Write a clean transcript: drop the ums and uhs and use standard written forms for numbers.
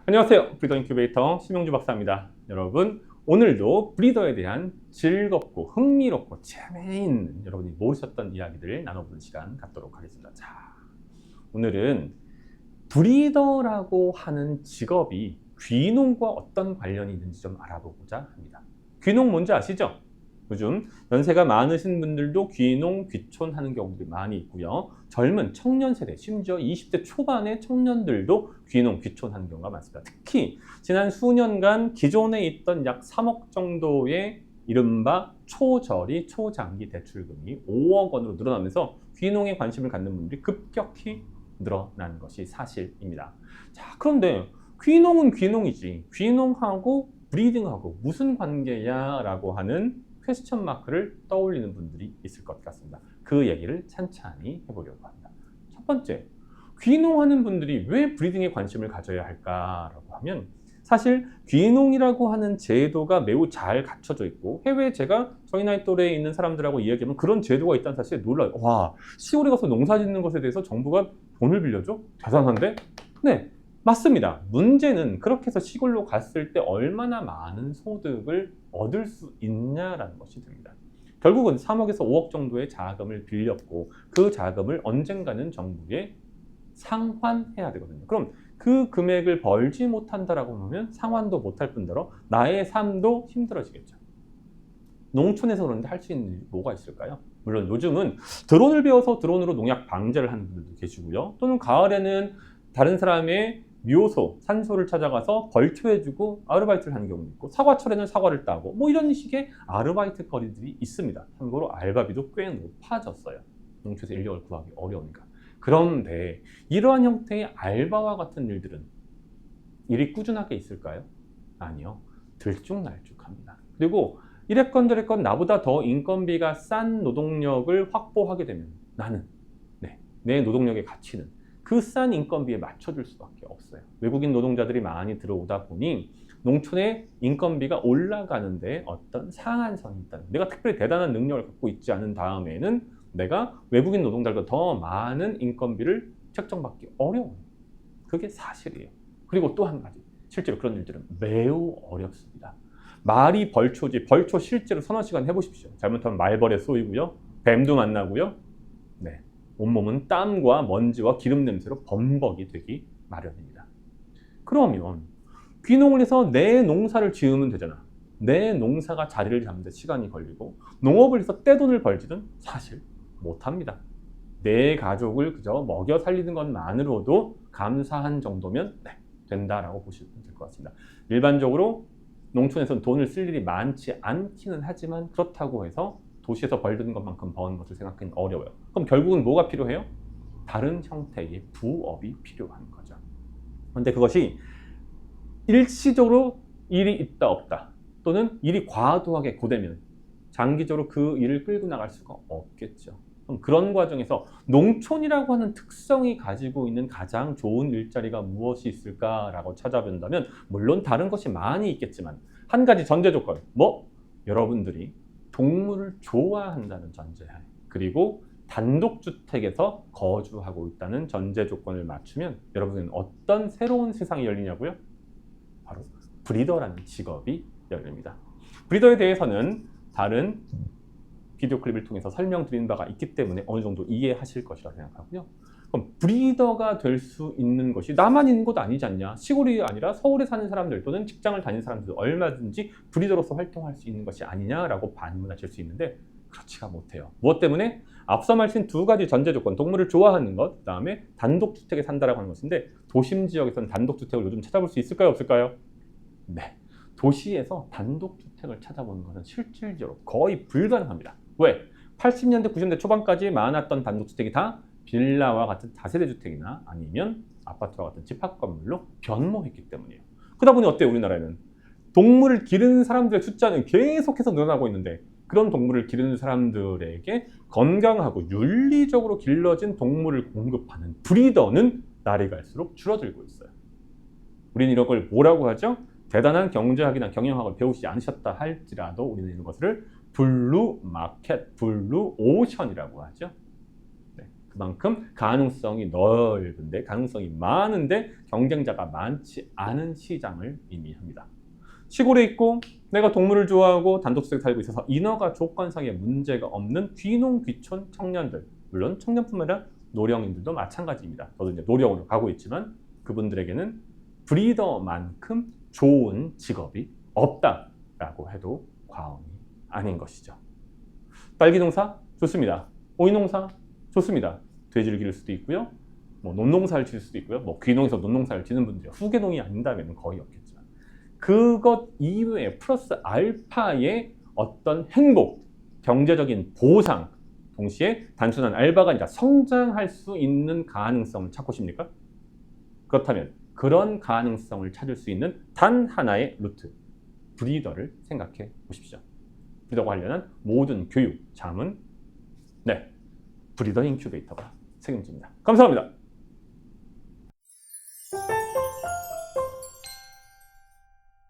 안녕하세요. 브리더 인큐베이터 심영주 박사입니다. 여러분, 오늘도 브리더에 대한 즐겁고 흥미롭고 재미있는 여러분이 모르셨던 이야기들을 나눠보는 시간 갖도록 하겠습니다. 자, 오늘은 브리더라고 하는 직업이 귀농과 어떤 관련이 있는지 좀 알아보고자 합니다. 귀농 뭔지 아시죠? 요즘 연세가 많으신 분들도 귀농, 귀촌하는 경우들이 많이 있고요. 젊은 청년 세대, 심지어 20대 초반의 청년들도 귀농, 귀촌하는 경우가 많습니다. 특히 지난 수년간 기존에 있던 약 3억 정도의 이른바 초저리, 초장기 대출금이 5억 원으로 늘어나면서 귀농에 관심을 갖는 분들이 급격히 늘어나는 것이 사실입니다. 자, 그런데 귀농은 귀농이지, 귀농하고 브리딩하고 무슨 관계야? 라고 하는 퀘스천 마크를 떠올리는 분들이 있을 것 같습니다. 그 얘기를 찬찬히 해보려고 합니다. 첫 번째, 귀농하는 분들이 왜 브리딩에 관심을 가져야 할까라고 하면, 사실 귀농이라고 하는 제도가 매우 잘 갖춰져 있고, 해외에 제가 저희 나이 또래에 있는 사람들하고 이야기하면 그런 제도가 있다는 사실에 놀라요. 와, 시골에 가서 농사 짓는 것에 대해서 정부가 돈을 빌려줘? 대단한데? 네, 맞습니다. 문제는 그렇게 해서 시골로 갔을 때 얼마나 많은 소득을 얻을 수 있냐라는 것이 됩니다. 결국은 3억에서 5억 정도의 자금을 빌렸고, 그 자금을 언젠가는 정부에 상환해야 되거든요. 그럼 그 금액을 벌지 못한다라고 하면 상환도 못할 뿐더러 나의 삶도 힘들어지겠죠. 농촌에서 그런데 할 수 있는 일이 뭐가 있을까요? 물론 요즘은 드론을 배워서 드론으로 농약 방제를 하는 분들도 계시고요. 또는 가을에는 다른 사람의 묘소, 산소를 찾아가서 벌초해주고 아르바이트를 하는 경우도 있고, 사과철에는 사과를 따고, 뭐 이런 식의 아르바이트 거리들이 있습니다. 참고로 알바비도 꽤 높아졌어요. 농촌에서 인력을 구하기 어려우니까. 그런데 이러한 형태의 알바와 같은 일들은 일이 꾸준하게 있을까요? 아니요. 들쭉날쭉합니다. 그리고 이랬건 저랬건 나보다 더 인건비가 싼 노동력을 확보하게 되면 나는 내 노동력의 가치는 그 싼 인건비에 맞춰줄 수밖에 없어요. 외국인 노동자들이 많이 들어오다 보니 농촌의 인건비가 올라가는데 어떤 상한선이 있다. 내가 특별히 대단한 능력을 갖고 있지 않은 다음에는 내가 외국인 노동자들과 더 많은 인건비를 책정받기 어려워요. 그게 사실이에요. 그리고 또 한 가지, 실제로 그런 일들은 매우 어렵습니다. 말이 벌초지, 벌초 실제로 서너 시간 해보십시오. 잘못하면 말벌에 쏘이고요, 뱀도 만나고요, 네, 온몸은 땀과 먼지와 기름 냄새로 범벅이 되기 마련입니다. 그러면 귀농을 해서 내 농사를 지으면 되잖아. 내 농사가 자리를 잡는 데 시간이 걸리고, 농업을 해서 떼돈을 벌지는 사실 못합니다. 내 가족을 그저 먹여 살리는 것만으로도 감사한 정도면 된다라고 보시면 될 것 같습니다. 일반적으로 농촌에서는 돈을 쓸 일이 많지 않기는 하지만, 그렇다고 해서 도시에서 벌든 것만큼 버는 것을 생각하기는 어려워요. 그럼 결국은 뭐가 필요해요? 다른 형태의 부업이 필요한 거죠. 그런데 그것이 일시적으로 일이 있다 없다, 또는 일이 과도하게 고되면 장기적으로 그 일을 끌고 나갈 수가 없겠죠. 그럼 그런 과정에서 농촌이라고 하는 특성이 가지고 있는 가장 좋은 일자리가 무엇이 있을까라고 찾아본다면, 물론 다른 것이 많이 있겠지만 한 가지 전제 조건, 여러분들이 동물을 좋아한다는 전제하에, 그리고 단독주택에서 거주하고 있다는 전제 조건을 맞추면 여러분은 어떤 새로운 세상이 열리냐고요? 바로 브리더라는 직업이 열립니다. 브리더에 대해서는 다른 비디오 클립을 통해서 설명드린 바가 있기 때문에 어느 정도 이해하실 것이라 생각하고요. 그럼 브리더가 될 수 있는 것이 나만 있는 것 아니지 않냐? 시골이 아니라 서울에 사는 사람들 또는 직장을 다니는 사람들도 얼마든지 브리더로서 활동할 수 있는 것이 아니냐라고 반문하실 수 있는데, 그렇지가 못해요. 무엇 때문에? 앞서 말씀드린 두 가지 전제 조건, 동물을 좋아하는 것, 그 다음에 단독주택에 산다라고 하는 것인데, 도심 지역에서는 단독주택을 요즘 찾아볼 수 있을까요? 없을까요? 네. 도시에서 단독주택을 찾아보는 것은 실질적으로 거의 불가능합니다. 왜? 80년대, 90년대 초반까지 많았던 단독주택이 다 빌라와 같은 다세대 주택이나 아니면 아파트와 같은 집합 건물로 변모했기 때문이에요. 그러다 보니 어때요? 우리나라에는 동물을 기르는 사람들의 숫자는 계속해서 늘어나고 있는데, 그런 동물을 기르는 사람들에게 건강하고 윤리적으로 길러진 동물을 공급하는 브리더는 날이 갈수록 줄어들고 있어요. 우리는 이런 걸 뭐라고 하죠? 대단한 경제학이나 경영학을 배우시지 않으셨다 할지라도 우리는 이런 것을 블루 마켓, 블루 오션이라고 하죠. 그만큼 가능성이 넓은데, 가능성이 많은데 경쟁자가 많지 않은 시장을 의미합니다. 시골에 있고 내가 동물을 좋아하고 단독주택에 살고 있어서 인허가 조건상의 문제가 없는 귀농 귀촌 청년들, 물론 청년뿐만 아니라 노령인들도 마찬가지입니다. 저도 이제 노령으로 가고 있지만 그분들에게는 브리더만큼 좋은 직업이 없다라고 해도 과언이 아닌 것이죠. 딸기 농사 좋습니다. 오이 농사 좋습니다. 돼지를 기를 수도 있고요. 뭐 논농사를 지을 수도 있고요. 뭐 귀농에서 논농사를 지는 분들이 후계농이 아닌다면 거의 없겠지만 그것 이외에 플러스 알파의 어떤 행복, 경제적인 보상, 동시에 단순한 알바가 아니라 성장할 수 있는 가능성을 찾고 싶습니까? 그렇다면 그런 가능성을 찾을 수 있는 단 하나의 루트, 브리더를 생각해 보십시오. 브리더와 관련한 모든 교육, 자문, 브리더 인큐베이터가 책임집니다. 감사합니다.